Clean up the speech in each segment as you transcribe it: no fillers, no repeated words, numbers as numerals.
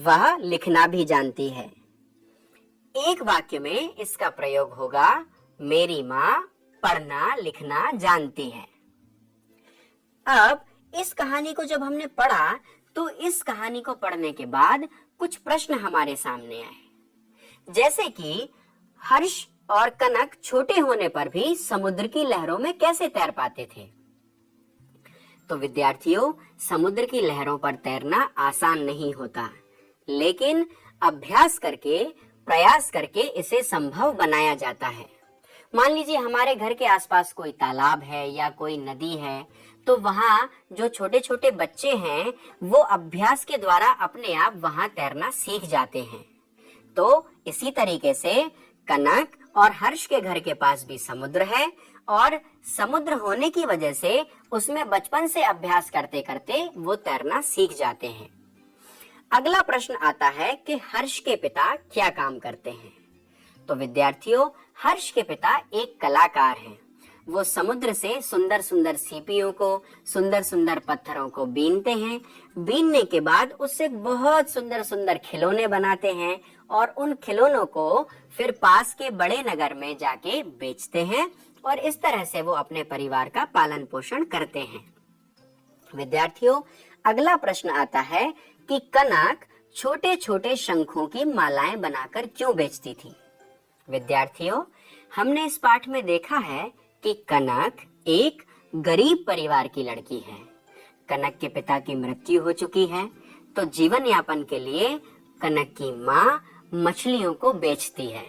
वह लिखना भी जानती है। एक वाक्य में इसका प्रयोग होगा, मेरी माँ पढ़ना लिखना जानती है। अब इस कहानी को जब हमने पढ़ा तो इस कहानी को पढ़ने के बाद कुछ प्रश्न हमारे सामने आए, जैसे कि हर्ष और कनक छोटे होने पर भी समुद्र की लहरों में कैसे तैर पाते थे। तो विद्यार्थियों, समुद्र की लहरों पर तैरना आसान नहीं होता, लेकिन अभ्यास करके, प्रयास करके इसे संभव बनाया जाता है। मान लीजिए हमारे घर के आसपास कोई तालाब है या कोई नदी है, तो वहाँ जो छोटे छोटे बच्चे हैं वो अभ्यास के द्वारा अपने आप वहाँ तैरना सीख जाते हैं। तो इसी तरीके से कनक और हर्ष के घर के पास भी समुद्र है और समुद्र होने की वजह से उसमें बचपन से अभ्यास करते करते वो तैरना सीख जाते हैं। अगला प्रश्न आता है कि हर्ष के पिता क्या काम करते हैं। तो विद्यार्थियों, हर्ष के पिता एक कलाकार हैं। वो समुद्र से सुंदर सुंदर सीपियों को, सुंदर सुंदर पत्थरों को बीनते हैं। बीनने के बाद उससे बहुत सुंदर सुंदर खिलौने बनाते हैं और उन खिलौनों को फिर पास के बड़े नगर में जाके बेचते हैं और इस तरह से वो अपने परिवार का पालन पोषण करते हैं। विद्यार्थियों, अगला प्रश्न आता है कि कनक छोटे छोटे शंखों की मालाएं बनाकर क्यों बेचती थी। विद्यार्थियों, हमने इस पाठ में देखा है कि कनक एक गरीब परिवार की लड़की है। कनक के पिता की मृत्यु हो चुकी है, तो जीवन यापन के लिए कनक की माँ मछलियों को बेचती है,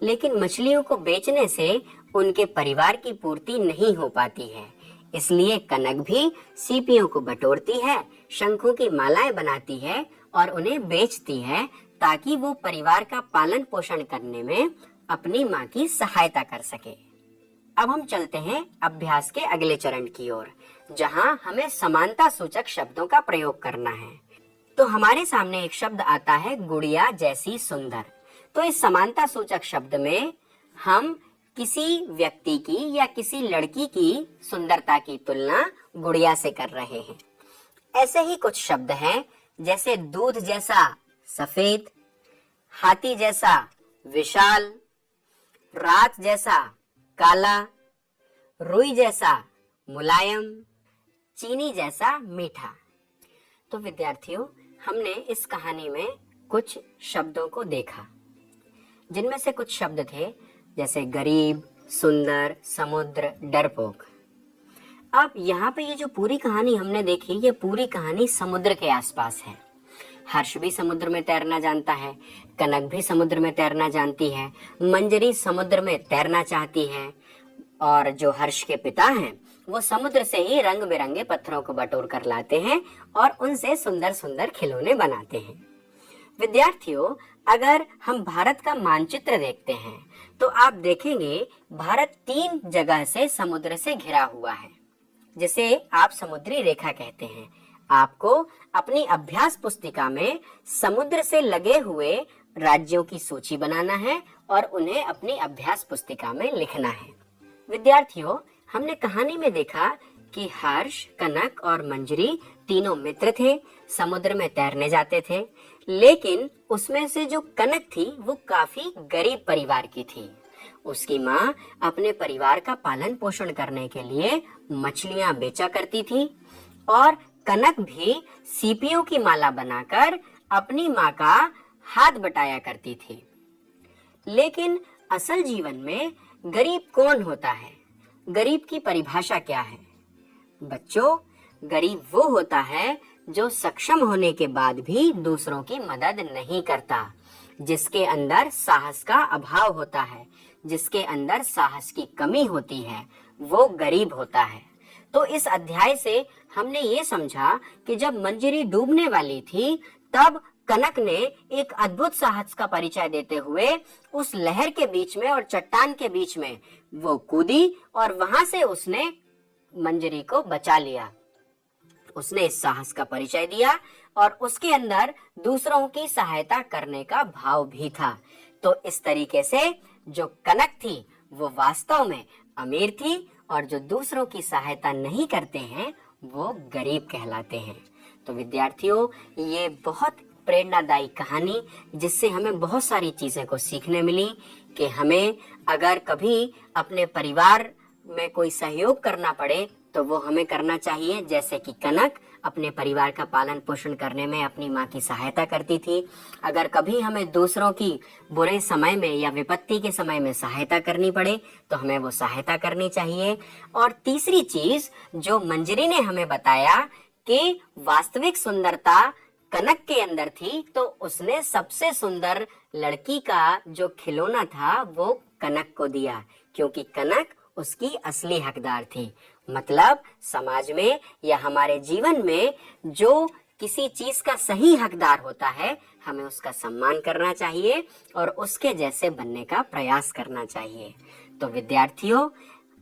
लेकिन मछलियों को बेचने से उनके परिवार की पूर्ति नहीं हो पाती है। इसलिए कनक भी सीपियों को बटोरती है, शंखों की मालाएं बनाती है और उन्हें बेचती है, ताकि वो परिवार का पालन पोषण करने में अपनी माँ की सहायता कर सके। अब हम चलते हैं अभ्यास के अगले चरण की ओर, जहां हमें समानता सूचक शब्दों का प्रयोग करना है। तो हमारे सामने एक शब्द आता है, गुड़िया जैसी सुंदर। तो इस समानता सूचक शब्द में हम किसी व्यक्ति की या किसी लड़की की सुंदरता की तुलना गुड़िया से कर रहे हैं। ऐसे ही कुछ शब्द हैं, जैसे दूध जैसा सफेद, हाथी जैसा विशाल, रात जैसा काला, रुई जैसा मुलायम, चीनी जैसा मीठा। तो विद्यार्थियों, हमने इस कहानी में कुछ शब्दों को देखा, जिनमें से कुछ शब्द थे जैसे गरीब, सुंदर, समुद्र, डरपोक। अब यहाँ पे ये जो पूरी कहानी हमने देखी, ये पूरी कहानी समुद्र के आसपास है। हर्ष भी समुद्र में तैरना जानता है, कनक भी समुद्र में तैरना जानती है, मंजरी समुद्र में तैरना चाहती है और जो हर्ष के पिता हैं वो समुद्र से ही रंग बिरंगे पत्थरों को बटोर कर लाते हैं और उनसे सुंदर सुंदर खिलौने बनाते हैं। विद्यार्थियों, अगर हम भारत का मानचित्र देखते हैं तो आप देखेंगे भारत 3 जगह से समुद्र से घिरा हुआ है, जिसे आप समुद्री रेखा कहते हैं। आपको अपनी अभ्यास पुस्तिका में समुद्र से लगे हुए राज्यों की सूची बनाना है और उन्हें अपनी अभ्यास पुस्तिका में लिखना है। विद्यार्थियों, हमने कहानी में देखा कि हर्ष, कनक और मंजरी तीनों मित्र थे, समुद्र में तैरने जाते थे, लेकिन उसमें से जो कनक थी वो काफी गरीब परिवार की थी। उसकी माँ अपने परिवार का पालन पोषण करने के लिए मछलियां बेचा करती थी और कनक भी सीपियों की माला बनाकर अपनी माँ का हाथ बटाया करती थी। लेकिन असल जीवन में गरीब कौन होता है? गरीब की परिभाषा क्या है? बच्चों, गरीब वो होता है जो सक्षम होने के बाद भी दूसरों की मदद नहीं करता, जिसके अंदर साहस का अभाव होता है, जिसके अंदर साहस की कमी होती है, वो गरीब होता है। तो इस अध्याय से हमने ये समझा कि जब मंजरी डूबने वाली थी, तब कनक ने एक अद्भुत साहस का परिचय देते हुए उस लहर के बीच में और चट्टान के बीच में वो कूदी और वहां से उसने मंजरी को बचा लिया। उसने इस साहस का परिचय दिया और उसके अंदर दूसरों की सहायता करने का भाव भी था। तो इस तरीके से जो कनक थी वो वास्तव में अमीर थी और जो दूसरों की सहायता नहीं करते हैं वो गरीब कहलाते हैं। तो विद्यार्थियों, ये बहुत प्रेरणादायी कहानी, जिससे हमें बहुत सारी चीजें को सीखने मिली कि हमें अगर कभी अपने परिवार में कोई सहयोग करना पड़े तो वो हमें करना चाहिए, जैसे कि कनक अपने परिवार का पालन पोषण करने में अपनी माँ की सहायता करती थी। अगर कभी हमें दूसरों की बुरे समय में या विपत्ति के समय में सहायता करनी पड़े तो हमें वो सहायता करनी चाहिए। और तीसरी चीज जो मंजरी ने हमें बताया कि वास्तविक सुंदरता कनक के अंदर थी, तो उसने सबसे सुंदर लड़की का जो खिलौना था वो कनक को दिया, क्योंकि कनक उसकी असली हकदार थी। मतलब समाज में या हमारे जीवन में जो किसी चीज का सही हकदार होता है, हमें उसका सम्मान करना चाहिए और उसके जैसे बनने का प्रयास करना चाहिए। तो विद्यार्थियों,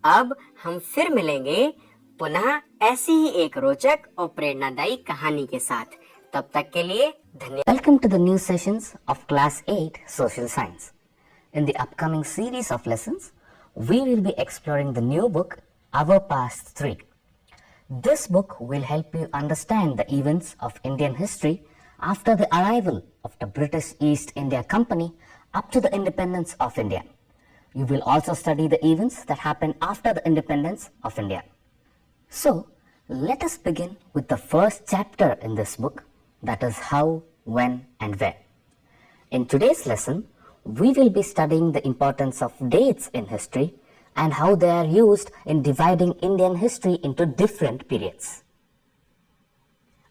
अब हम फिर मिलेंगे पुनः ऐसी ही एक रोचक और प्रेरणादायी कहानी के साथ। तब तक के लिए धन्यवाद। Welcome to the new sessions of Class 8 Social Science. In the upcoming series of lessons, we will be exploring the new book, Our Past 3. This book will help you understand the events of Indian history after the arrival of the British East India Company up to the independence of India. You will also study the events that happened after the independence of India. So, let us begin with the first chapter in this book, that is how, when and where. In today's lesson, we will be studying the importance of dates in history and how they are used in dividing Indian history into different periods.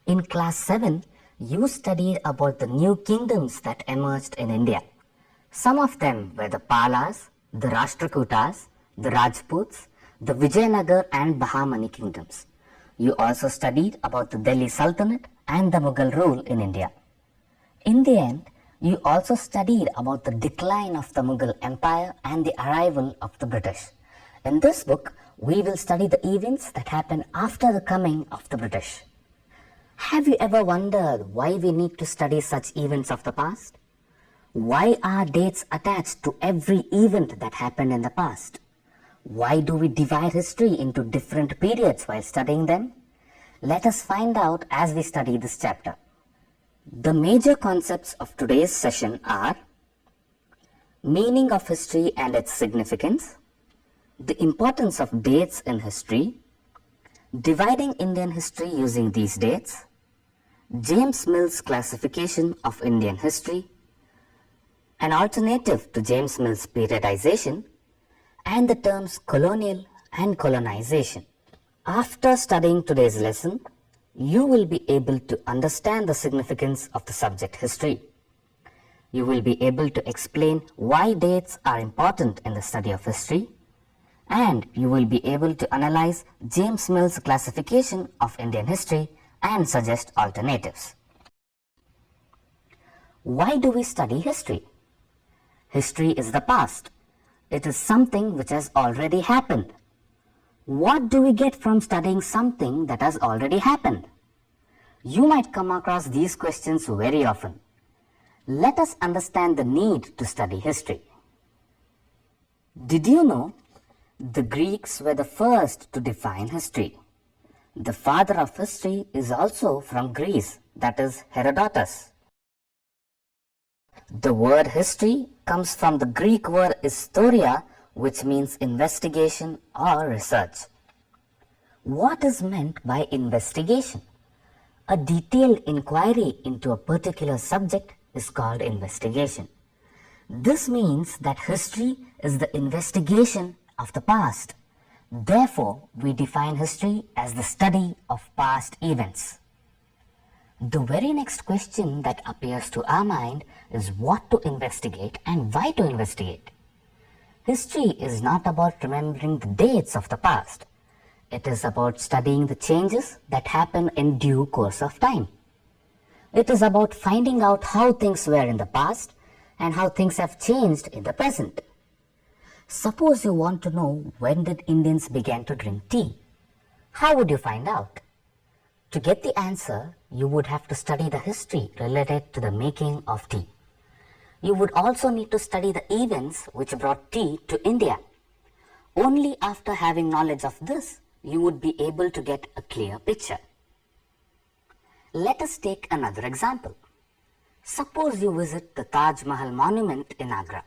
In class 7, you studied about the new kingdoms that emerged in India. Some of them were the Palas, the Rashtrakutas, the Rajputs, the Vijayanagar and Bahamani kingdoms. You also studied about the Delhi Sultanate and the Mughal rule in India. In the end, you also studied about the decline of the Mughal Empire and the arrival of the British. In this book, we will study the events that happened after the coming of the British. Have you ever wondered why we need to study such events of the past? Why are dates attached to every event that happened in the past? Why do we divide history into different periods while studying them? Let us find out as we study this chapter. The major concepts of today's session are meaning of history and its significance, the importance of dates in history, dividing Indian history using these dates, James Mill's classification of Indian history, an alternative to James Mill's periodization, and the terms colonial and colonization. After studying today's lesson, you will be able to understand the significance of the subject history. You will be able to explain why dates are important in the study of history, and you will be able to analyze James Mill's classification of Indian history and suggest alternatives. Why do we study history? History is the past. It is something which has already happened. What do we get from studying something that has already happened? You might come across these questions very often. Let us understand the need to study history. Did you know the Greeks were the first to define history? The father of history is also from Greece, that is Herodotus. The word history comes from the Greek word historia, which means investigation or research. What is meant by investigation? A detailed inquiry into a particular subject is called investigation. This means that history is the investigation of the past. Therefore, we define history as the study of past events. The very next question that appears to our mind is what to investigate and why to investigate. History is not about remembering the dates of the past. It is about studying the changes that happen in due course of time. It is about finding out how things were in the past and how things have changed in the present. Suppose you want to know when did Indians begin to drink tea. How would you find out? To get the answer, you would have to study the history related to the making of tea. You would also need to study the events which brought tea to India. Only after having knowledge of this, you would be able to get a clear picture. Let us take another example. Suppose you visit the Taj Mahal monument in Agra.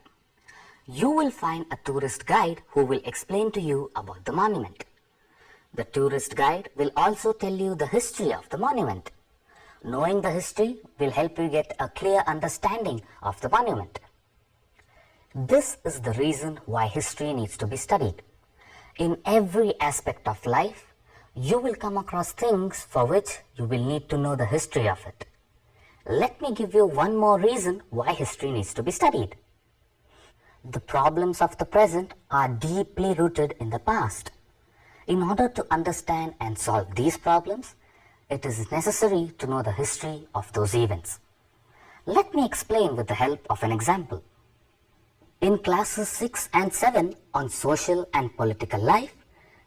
You will find a tourist guide who will explain to you about the monument. The tourist guide will also tell you the history of the monument. Knowing the history will help you get a clear understanding of the monument. This is the reason why history needs to be studied. In every aspect of life, you will come across things for which you will need to know the history of it. Let me give you one more reason why history needs to be studied. The problems of the present are deeply rooted in the past. In order to understand and solve these problems, it is necessary to know the history of those events. Let me explain with the help of an example. In classes 6 and 7 on social and political life,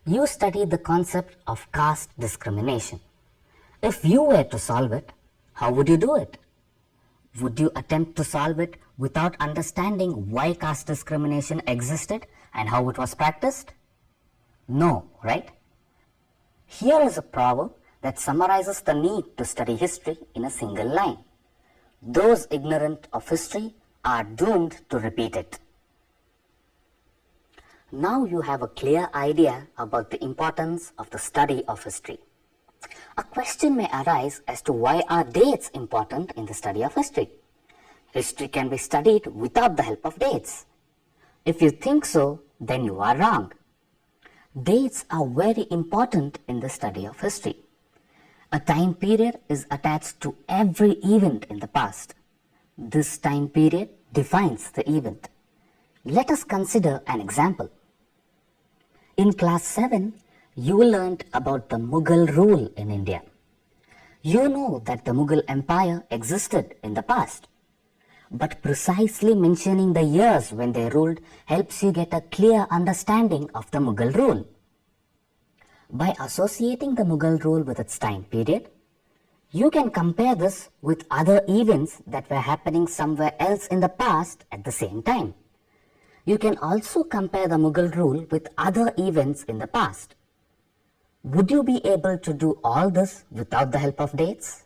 you study the concept of caste discrimination. If you were to solve it, how would you do it? Would you attempt to solve it without understanding why caste discrimination existed and how it was practiced? No, right? Here is a proverb that summarizes the need to study history in a single line. Those ignorant of history are doomed to repeat it. Now you have a clear idea about the importance of the study of history. A question may arise as to why are dates important in the study of history? History can be studied without the help of dates. If you think so, then you are wrong. Dates are very important in the study of history. A time period is attached to every event in the past. This time period defines the event. Let us consider an example. In class 7, you learned about the Mughal rule in India. You know that the Mughal Empire existed in the past. But precisely mentioning the years when they ruled helps you get a clear understanding of the Mughal rule. By associating the Mughal rule with its time period, you can compare this with other events that were happening somewhere else in the past at the same time. You can also compare the Mughal rule with other events in the past. Would you be able to do all this without the help of dates?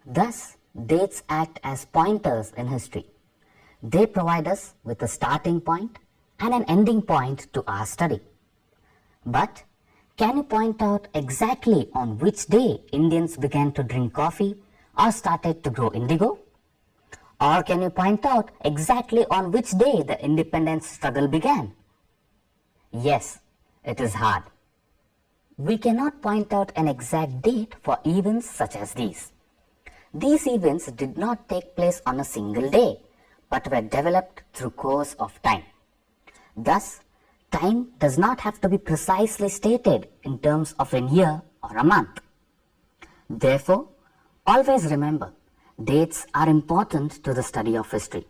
Thus, dates act as pointers in history. They provide us with a starting point and an ending point to our study. But can you point out exactly on which day Indians began to drink coffee or started to grow indigo? Or can you point out exactly on which day the independence struggle began? Yes, it is hard. We cannot point out an exact date for events such as these. These events did not take place on a single day, but were developed through course of time. Thus, time does not have to be precisely stated in terms of a year or a month. Therefore, always remember, dates are important to the study of history.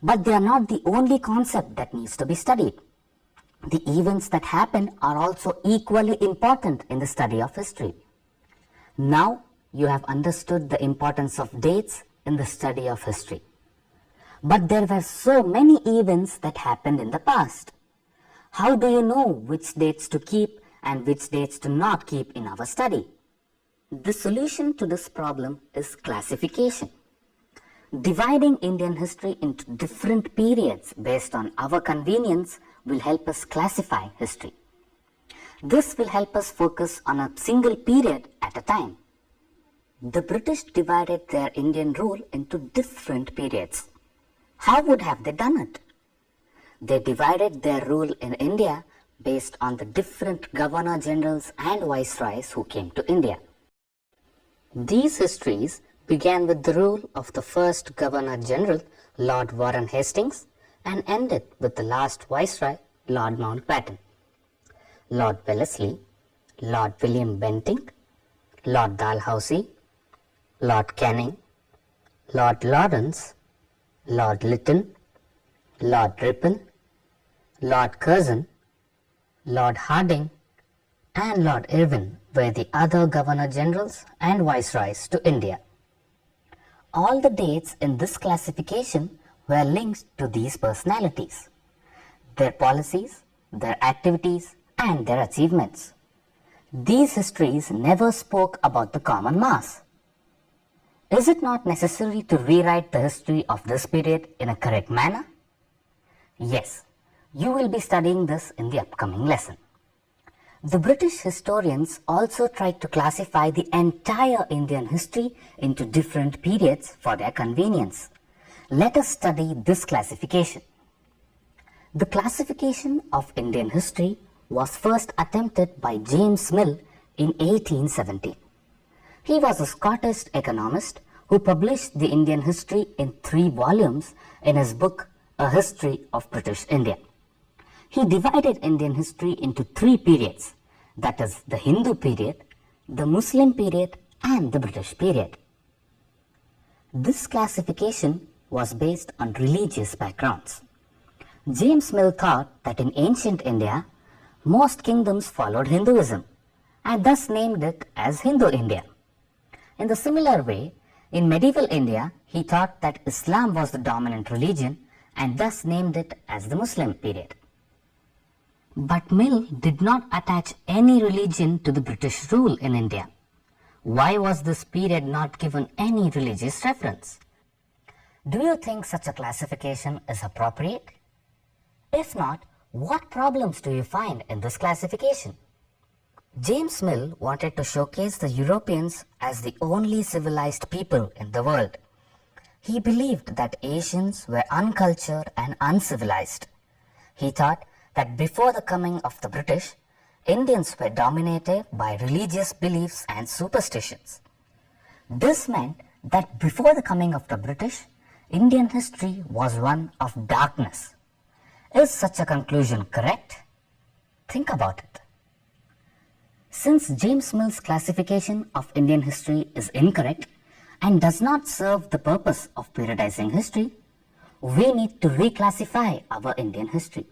But they are not the only concept that needs to be studied. The events that happen are also equally important in the study of history. Now you have understood the importance of dates in the study of history. But there were so many events that happened in the past. How do you know which dates to keep and which dates to not keep in our study? The solution to this problem is classification. Dividing Indian history into different periods based on our convenience will help us classify history. This will help us focus on a single period at a time. The British divided their Indian rule into different periods. How would have they done it? They divided their rule in India based on the different governor generals and viceroys who came to India. These histories began with the rule of the first Governor General, Lord Warren Hastings, and ended with the last Viceroy, Lord Mountbatten. Lord Wellesley, Lord William Bentinck, Lord Dalhousie, Lord Canning, Lord Lawrence, Lord Lytton, Lord Ripon, Lord Curzon, Lord Hardinge, and Lord Irwin were the other Governor Generals and Viceroys to India. All the dates in this classification were linked to these personalities, their policies, their activities, and their achievements. These histories never spoke about the common mass. Is it not necessary to rewrite the history of this period in a correct manner? Yes, you will be studying this in the upcoming lesson. The British historians also tried to classify the entire Indian history into different periods for their convenience. Let us study this classification. The classification of Indian history was first attempted by James Mill in 1817. He was a Scottish economist who published the Indian history in 3 volumes in his book A History of British India. He divided Indian history into 3 periods, that is the Hindu period, the Muslim period and the British period. This classification was based on religious backgrounds. James Mill thought that in ancient India, most kingdoms followed Hinduism and thus named it as Hindu India. In the similar way, in medieval India, he thought that Islam was the dominant religion and thus named it as the Muslim period. But Mill did not attach any religion to the British rule in India. Why was this period not given any religious reference? Do you think such a classification is appropriate? If not, what problems do you find in this classification? James Mill wanted to showcase the Europeans as the only civilized people in the world. He believed that Asians were uncultured and uncivilized. He thought that before the coming of the British, Indians were dominated by religious beliefs and superstitions. This meant that before the coming of the British, Indian history was one of darkness. Is such a conclusion correct? Think about it. Since James Mill's classification of Indian history is incorrect and does not serve the purpose of periodizing history, we need to reclassify our Indian history.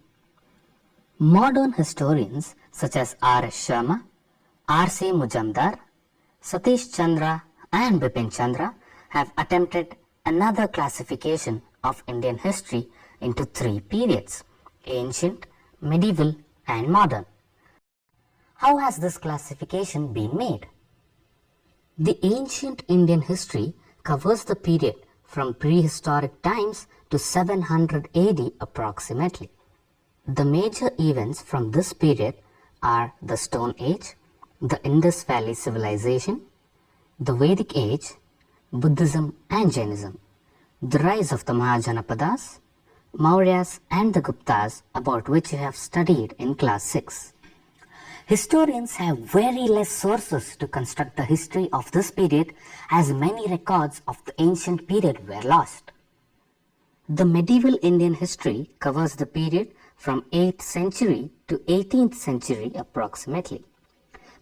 Modern historians such as R.S. Sharma, R.C. Mujumdar, Satish Chandra and Bipin Chandra have attempted another classification of Indian history into 3 periods: ancient, medieval and modern. How has this classification been made? The ancient Indian history covers the period from prehistoric times to 700 AD approximately. The major events from this period are the Stone Age, the Indus Valley Civilization, the Vedic Age, Buddhism and Jainism, the rise of the Mahajanapadas, Mauryas and the Guptas, about which you have studied in class 6. Historians have very less sources to construct the history of this period, as many records of the ancient period were lost. The medieval Indian history covers the period from 8th century to 18th century approximately.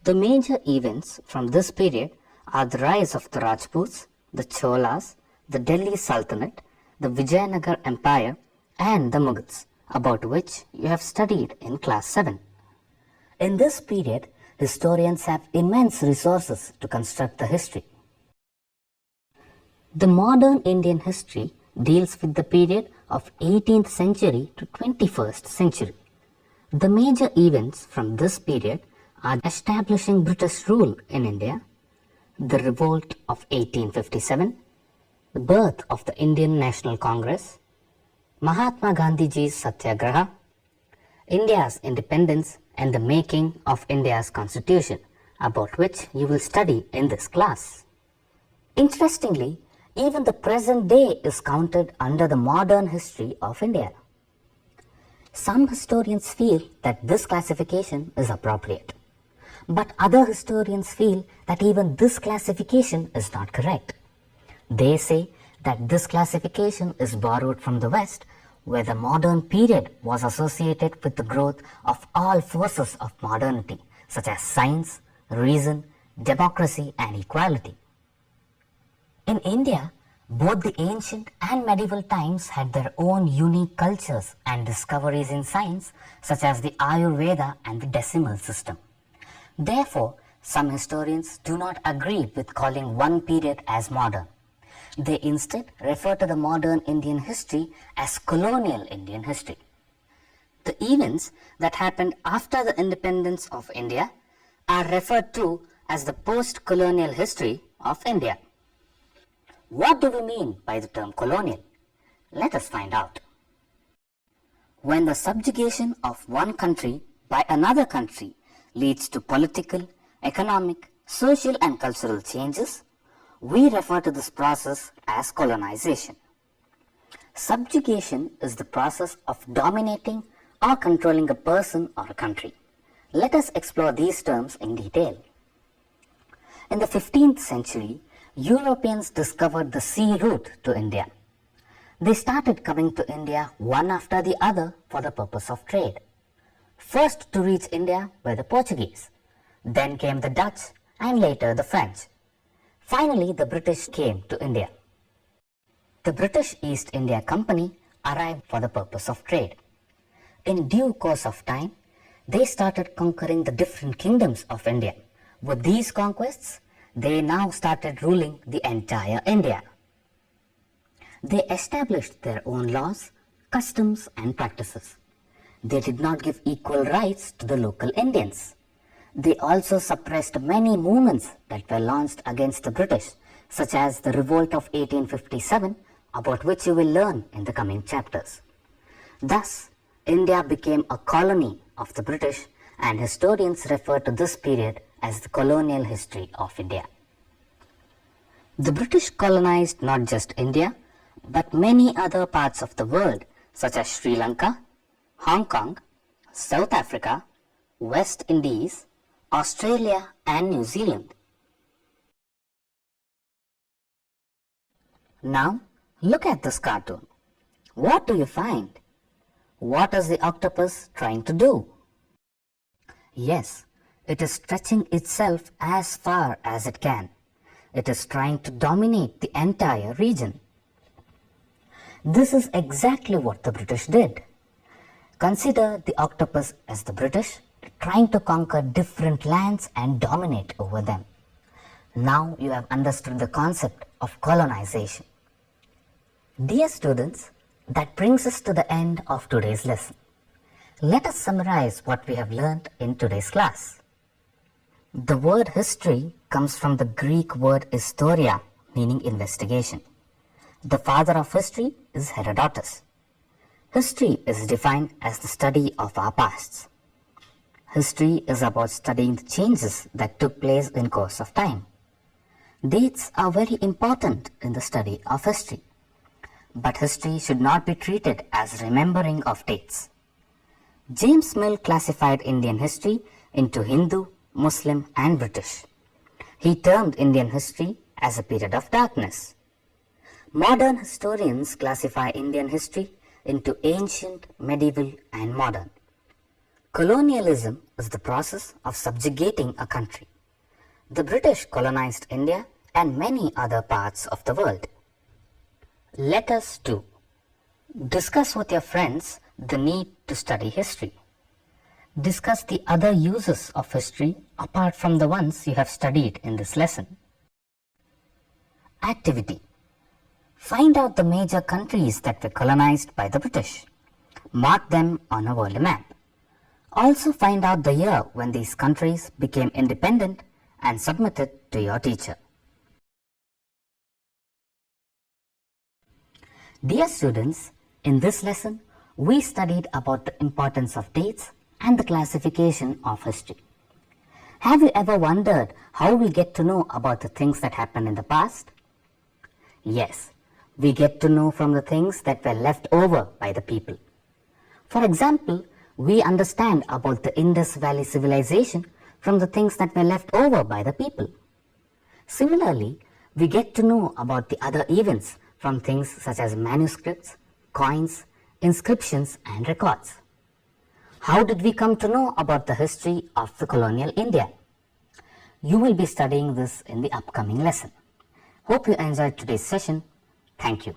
The major events from this period are the rise of the Rajputs, the Cholas, the Delhi Sultanate, the Vijayanagar Empire and the Mughals, about which you have studied in class 7. In this period, historians have immense resources to construct the history. The modern Indian history deals with the period of 18th century to 21st century. The major events from this period are establishing British rule in India, the revolt of 1857, the birth of the Indian National Congress, Mahatma Gandhiji's Satyagraha, India's independence and the making of India's constitution, about which you will study in this class. Interestingly, even the present day is counted under the modern history of India. Some historians feel that this classification is appropriate, but other historians feel that even this classification is not correct. They say that this classification is borrowed from the West, where the modern period was associated with the growth of all forces of modernity, such as science, reason, democracy and equality. In India, both the ancient and medieval times had their own unique cultures and discoveries in science, such as the Ayurveda and the decimal system. Therefore, some historians do not agree with calling one period as modern. They instead refer to the modern Indian history as colonial Indian history. The events that happened after the independence of India are referred to as the post-colonial history of India. What do we mean by the term colonial? Let us find out. When the subjugation of one country by another country leads to political, economic, social and cultural changes, we refer to this process as colonization. Subjugation is the process of dominating or controlling a person or a country. Let us explore these terms in detail. In the 15th century, Europeans discovered the sea route to India. They started coming to India one after the other for the purpose of trade. First to reach India were the Portuguese, then came the Dutch and later the French. Finally, the British came to India. The British East India Company arrived for the purpose of trade. In due course of time, they started conquering the different kingdoms of India. With these conquests, they now started ruling the entire India. They established their own laws, customs and practices. They did not give equal rights to the local Indians. They also suppressed many movements that were launched against the British, such as the Revolt of 1857, about which you will learn in the coming chapters. Thus, India became a colony of the British, and historians refer to this period as the colonial history of India. The British colonized not just India, but many other parts of the world, such as Sri Lanka, Hong Kong, South Africa, West Indies, Australia and New Zealand. Now, look at this cartoon. What do you find? What is the octopus trying to do? Yes, it is stretching itself as far as it can. It is trying to dominate the entire region. This is exactly what the British did. Consider the octopus as the British trying to conquer different lands and dominate over them. Now you have understood the concept of colonization. Dear students, that brings us to the end of today's lesson. Let us summarize what we have learned in today's class. The word history comes from the Greek word historia, meaning investigation. The father of history is Herodotus. History is defined as the study of our pasts. History is about studying the changes that took place in course of time. Dates are very important in the study of history. But history should not be treated as remembering of dates. James Mill classified Indian history into Hindu, Muslim and British. He termed Indian history as a period of darkness. Modern historians classify Indian history into ancient, medieval and modern. Colonialism is the process of subjugating a country. The British colonized India and many other parts of the world. Let us 2. Discuss with your friends the need to study history. Discuss the other uses of history apart from the ones you have studied in this lesson. Activity. Find out the major countries that were colonized by the British. Mark them on a world map. Also find out the year when these countries became independent and submit it to your teacher. Dear students, in this lesson, we studied about the importance of dates and the classification of history. Have you ever wondered how we get to know about the things that happened in the past? Yes, we get to know from the things that were left over by the people. For example, we understand about the Indus Valley civilization from the things that were left over by the people. Similarly, we get to know about the other events from things such as manuscripts, coins, inscriptions and records. How did we come to know about the history of the colonial India? You will be studying this in the upcoming lesson. Hope you enjoyed today's session. Thank you.